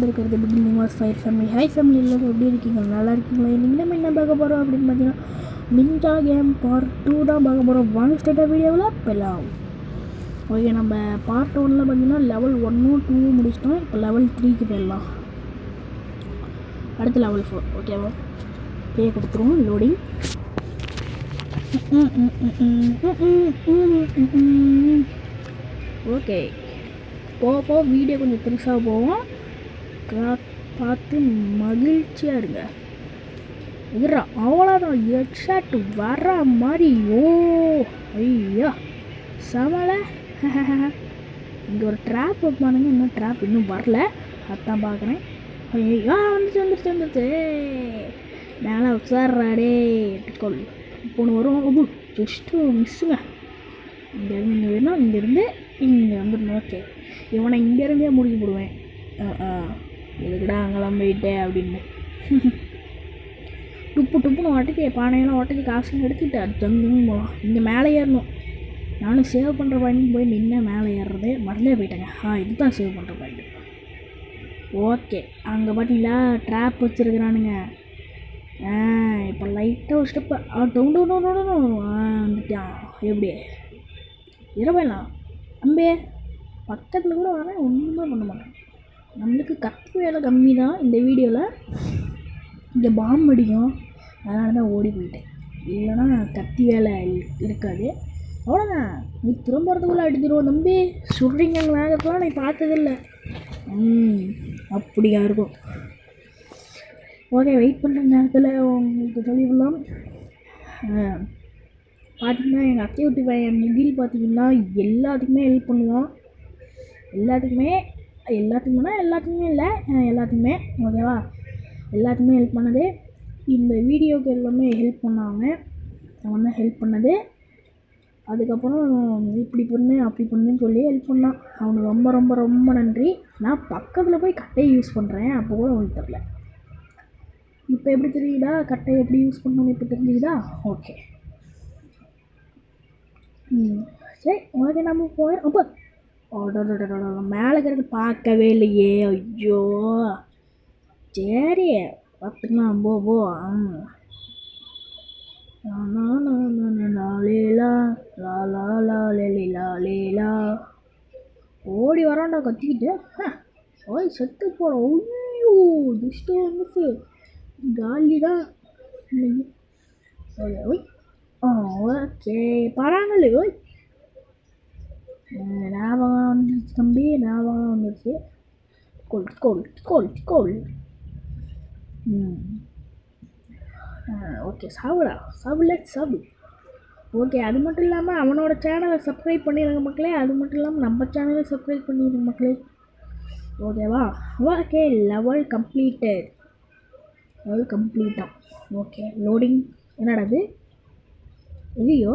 வந்திருக்கிறது beginning was fire family. High family எல்லோரும் எப்படி இருக்கீங்க? நல்லா இருக்கீங்களா? இன்றைக்கி நம்ம என்ன பார்க்க போகிறோம் அப்படின்னு பார்த்தீங்கன்னா நிஞ்சா கேம் பார்ட் 2 தான் பார்க்க போகிறோம். வாங்க ஸ்டார்ட் வீடியோவில் போகலாம். ஓகே, நம்ம பார்ட் 1ல் பார்த்தீங்கன்னா லெவல் 1 2 முடிச்சிட்டோம். இப்போ லெவல் 3க்கு போயிடலாம். அடுத்து லெவல் 4. ஓகேவா, பே கொடுத்துருவோம். லோடிங். ஓகே, போக வீடியோ கொஞ்சம் பெருசாக போவோம். பார்த்து மகிழ்ச்சியாக இருங்க. இதுரா அவ்வளோதான், ஹெட்ஷாட் வர மாதிரி. ஓ ஐயா சமலை. இங்கே ஒரு ட்ராப் வைப்பானுங்க, இன்னும் ட்ராப் இன்னும் வரல, அதான் பார்க்குறேன். ஐயா வந்துருச்சு மேலே உட்கார்றாடே. கொள் இப்போ ஒன்று வரும். ஜஸ்ட்டு மிஸ்ஸுங்க. இங்கேருந்து இங்கே வேணும், இங்கேருந்து இங்கே வந்துடணும். ஓகே, இவனை இங்கேருந்தே முடிக்க போடுவேன். இதுக்குடா அங்கெல்லாம் போயிட்டேன் அப்படின்னு டுப்புன்னு ஒட்டைக்கு பானையெல்லாம் ஒட்டைக்கு காசுலாம் எடுத்துக்கிட்டு அடுத்தங்கும் போகலாம். இங்கே மேலே ஏறணும். நானும் சேவ் பண்ணுற பாயிண்ட் போய் நின்று மேலே ஏறுறது மறந்தே போயிட்டேங்க. இதுதான் சேவ் பண்ணுற பாயிண்ட். ஓகே, அங்கே பார்த்தீங்களா ட்ராப் வச்சுருக்குறானுங்க. இப்போ லைட்டாக ஒரு ஸ்டெப்பு வந்துட்டான். எப்படி இரவேலாம் அம்பே பக்கத்தில் கூட வரேன், ஒன்றுமே பண்ண மாட்டேன். நம்மளுக்கு கத்தி வேலை கம்மி தான் இந்த வீடியோவில். இங்கே பாம்பு அடிக்கும், அதனால தான் ஓடி போயிட்டேன். இல்லைன்னா கத்தி வேலை இருக்காது. அவ்வளோதான், நீ திரும்புறதுக்குள்ளே அடிச்சிடுவோம். தம்பி சுடுறீங்க வேகத்தெலாம் நான் பார்த்ததில்லை. அப்படியா இருக்கும். ஓகே, வெயிட் பண்ணுற நேரத்தில் உங்களுக்கு சொல்லிடலாம். பார்த்திங்கன்னா எங்கள் அத்தை விட்டு பையன் முகில் பார்த்திங்கன்னா எல்லாத்துக்குமே ஹெல்ப் பண்ணுவான். எல்லாத்துக்குமே இல்லை, எல்லாத்துக்குமே. ஓகேவா, எல்லாத்துக்குமே ஹெல்ப் பண்ணது. இந்த வீடியோக்கு எல்லாமே ஹெல்ப் பண்ணாங்க. அவன் தான் ஹெல்ப் பண்ணது. அதுக்கப்புறம் இப்படி பண்ணு அப்படி பண்ணுன்னு சொல்லி ஹெல்ப் பண்ணான். அவனுக்கு ரொம்ப ரொம்ப ரொம்ப நன்றி. நான் பக்கத்தில் போய் கட்டையை யூஸ் பண்ணுறேன், அப்போ கூட அவனுக்கு தெரில. இப்போ எப்படி தெரியுதா கட்டையை எப்படி யூஸ் பண்ணணும்னு இப்போ தெரிஞ்சுக்கிதா? ஓகே, சரி. ஓகே, நம்ம போயிடும். அப்போ மேலே இருக்கிறது பார்க்கவே இல்லையே. ஐயோ, சரி பார்த்துக்கலாம். போ ஓடி வரான்டா கத்திக்கிட்டு. ஓய் செத்து போகிறோம். ஐயோ துஷ்டு வந்துச்சு, காலி தான். ஓய் ஓகே பராங்கல். ஓய் ஞாபகம் வந்துருச்சு தம்பி, ஞாபகம் வந்துருச்சு. கோல். ஓகே, சாப்பிடு. ஓகே, அது மட்டும் இல்லாமல் அவனோட சேனலை சப்ஸ்கிரைப் பண்ணிடுங்க மக்களே. அது மட்டும் இல்லாமல் நம்ம சேனலை சப்ஸ்கிரைப் பண்ணிடுங்க மக்களே. ஓகேவா? ஓகே, லெவல் கம்ப்ளீட்டாக. Okay, loading. என்னடா அது? ஐயோ,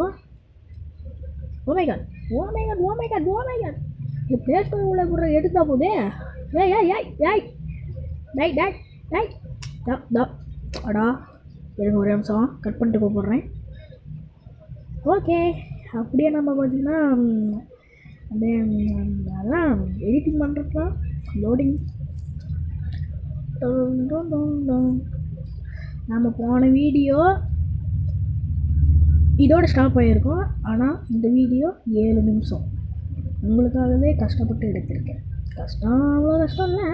ஓ மை காட். இது ப்ளே ஸ்டோர் உள்ள கூட எடுத்தா போதே. ஏய் அடா, எனக்கு ஒரு நிமிஷம் கட் பண்ணிட்டு கூப்பிட்றேன். ஓகே, அப்படியே நம்ம பார்த்திங்கன்னா அப்படியே அதெல்லாம் எடிட்டிங் பண்ணுறப்ப லோடிங். நம்ம போன வீடியோ இதோட ஸ்டாப் ஆகிருக்கோம். ஆனால் இந்த வீடியோ 7 நிமிஷம் உங்களுக்காகவே கஷ்டப்பட்டு எடுத்திருக்கேன். அவ்வளோ கஷ்டம் இல்லை.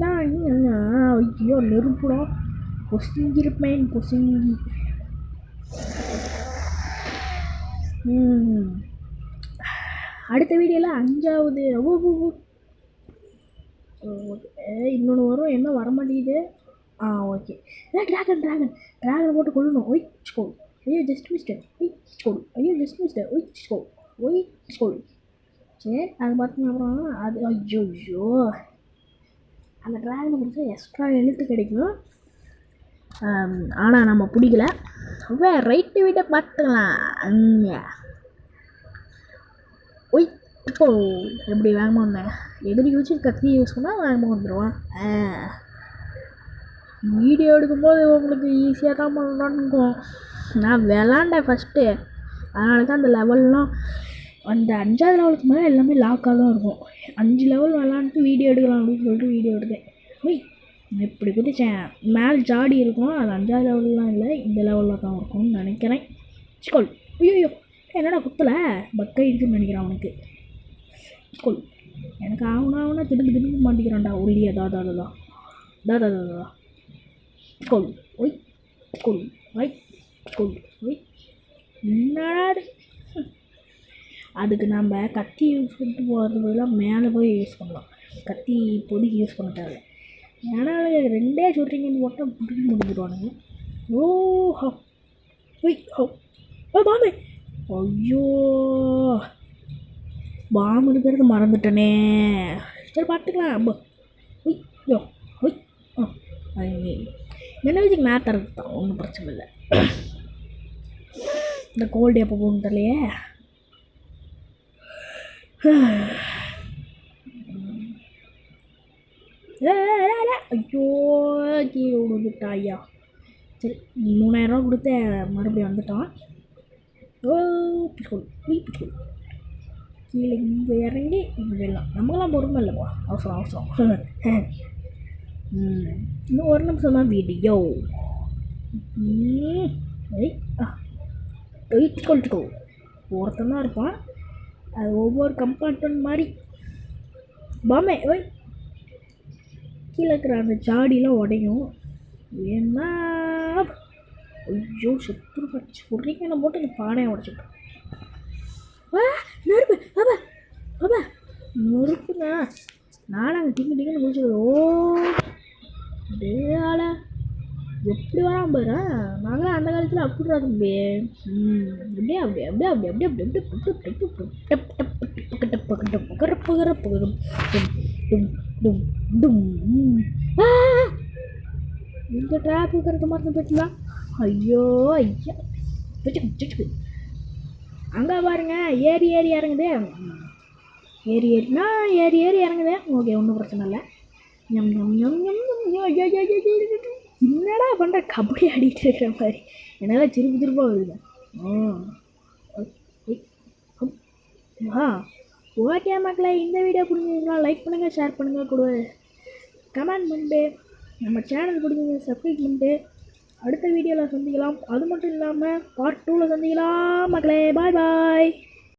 தான் ஐயோ நெருப்புடும் பொசுங்கிருப்பேன். அடுத்த வீடியோவில் 5வது இன்னொன்று வரும். என்ன வரமாட்டேங்குது. ஓகே, ட்ராகன் போட்டு கொள்ளணும். ஐயோ ஜஸ்ட் மிஸ்டர். சரி, அது பார்த்தீங்கன்னா அப்புறம் அது ஐயோ அந்த ட்ராகனை பிடிச்சா எக்ஸ்ட்ரா எழுத்து கிடைக்கும். ஆனால் நம்ம பிடிக்கல. ரைட்டு வீட்டை பார்த்துக்கலாம். இப்போ எப்படி வேகமாக வந்தேன். எதிரி வச்சு கத்தி யூஸ் பண்ணால் வேகமாக வந்துடுவான். வீடியோ எடுக்கும்போது உங்களுக்கு ஈஸியாக தான் பண்ணலான்னு இருக்கும். நான் விளாண்டேன் ஃபஸ்ட்டு, அதனால தான் அந்த லெவல்லாம் அந்த 5வது லெவலுக்கு மேலே எல்லாமே லாக்காக தான் இருக்கும். 5 லெவல் விளாண்டுட்டு வீடியோ எடுக்கலாம் அப்படின்னு சொல்லிட்டு வீடியோ எடுத்தேன். ஒய் இப்படி குதிச்சேன். மேலே ஜாடி இருக்கும், அது 5ஆவது லெவல்லாம் இல்லை, இந்த லெவலில் தான் இருக்கும்னு நினைக்கிறேன். ஸ்கோல். ஐயோ என்னடா குத்தலை, பக்கை இருக்குன்னு நினைக்கிறேன் அவனுக்கு. ஸ்கோல். எனக்கு ஆகுனா திரும்ப மாட்டேங்கிறான்டா ஒல்லியா. தாதா ஸ்கோல். ஒய் ஸ்கூல். ஒய் ஸ்கூல். ஒய் என்னடா அதுக்கு நம்ம கத்தி யூஸ் பண்ணிட்டு போகிறது பதிலாக மேலே போய் யூஸ் பண்ணலாம். கத்தி இப்போதைக்கு யூஸ் பண்ண தேவை. ஏன்னா 2 ஷூட்டிங்கன்னு போட்டால் பிடிக்க முடிஞ்சிடுவானுங்க. ஓஹோ ஒய் ஹோ ஓ பாம்பே. ஐயோ பாம்பு இருக்கிறது மறந்துட்டனே. சரி பார்த்துக்கலாம். ஒய் யோ ஒய் என்ன வச்சுக்கு மேத் தரது தான், ஒன்றும் பிரச்சனை இல்லை. இந்த கோல்டு எப்போ போகணும் தெரியலையே. ஐயோ கீழே விழுந்துட்டா ஐயா. சரி 3000 கொடுத்து மறுபடியும் வந்துட்டான். ஓ பிஸ்கூல் பிஸ்கூல். கீழே இங்கே இறங்கி இங்கே போயிடலாம். நமக்கெல்லாம் பொறுமை இல்லைப்பா, அவசரம். இன்னும் 1 நிமிஷம் தான் வீடியோ. பிஸ்கூல்ட்டுக்கோ ஒருத்தன் தான் இருப்பான், அது ஒவ்வொரு கம்பார்ட்மெண்ட் மாதிரி. பாமே ஓய் கீழே இருக்கிற அந்த ஜாடியெலாம் உடையும். ஏன்னா ஐயோ செத்து படிச்சு பொறிக்கனை போட்டு அந்த பானையை உடச்சிட்டோம். நெருப்பு அப்பா அப்பா நெருப்புங்க. நானும் அங்கே டிங்குன்னு முடிச்சுக்கிறோம். ஓ டேயால எப்படி வரான் பாரு. நாங்களாம் அந்த காலத்தில் அப்படி தம்பி. இந்த ட்ராப் இருக்கிறது மாதிரி போயிட்டுலாம். ஐயோ ஐயா அங்கே பாருங்க ஏறி இறங்குதே. ஏறினா ஏறி இறங்குதே. ஓகே ஒன்றும் பிரச்சனை இல்லை. என்னடா பண்ணுற, கபடி ஆடிட்டு இருக்கிற மாதிரி என்னால் திருப்பா வருது. ஓகே மக்களே, இந்த வீடியோ பிடிச்சிருந்தா லைக் பண்ணுங்கள், ஷேர் பண்ணுங்கள், கூட கமெண்ட் பண்ணிட்டு நம்ம சேனல் பிடிச்சிங்க சப்ஸ்கிரைப் பண்ணிட்டு அடுத்த வீடியோவில் சந்திக்கலாம். அது மட்டும் இல்லாமல் பார்ட் 2ல் சந்திக்கலாம் மக்களே. பாய்.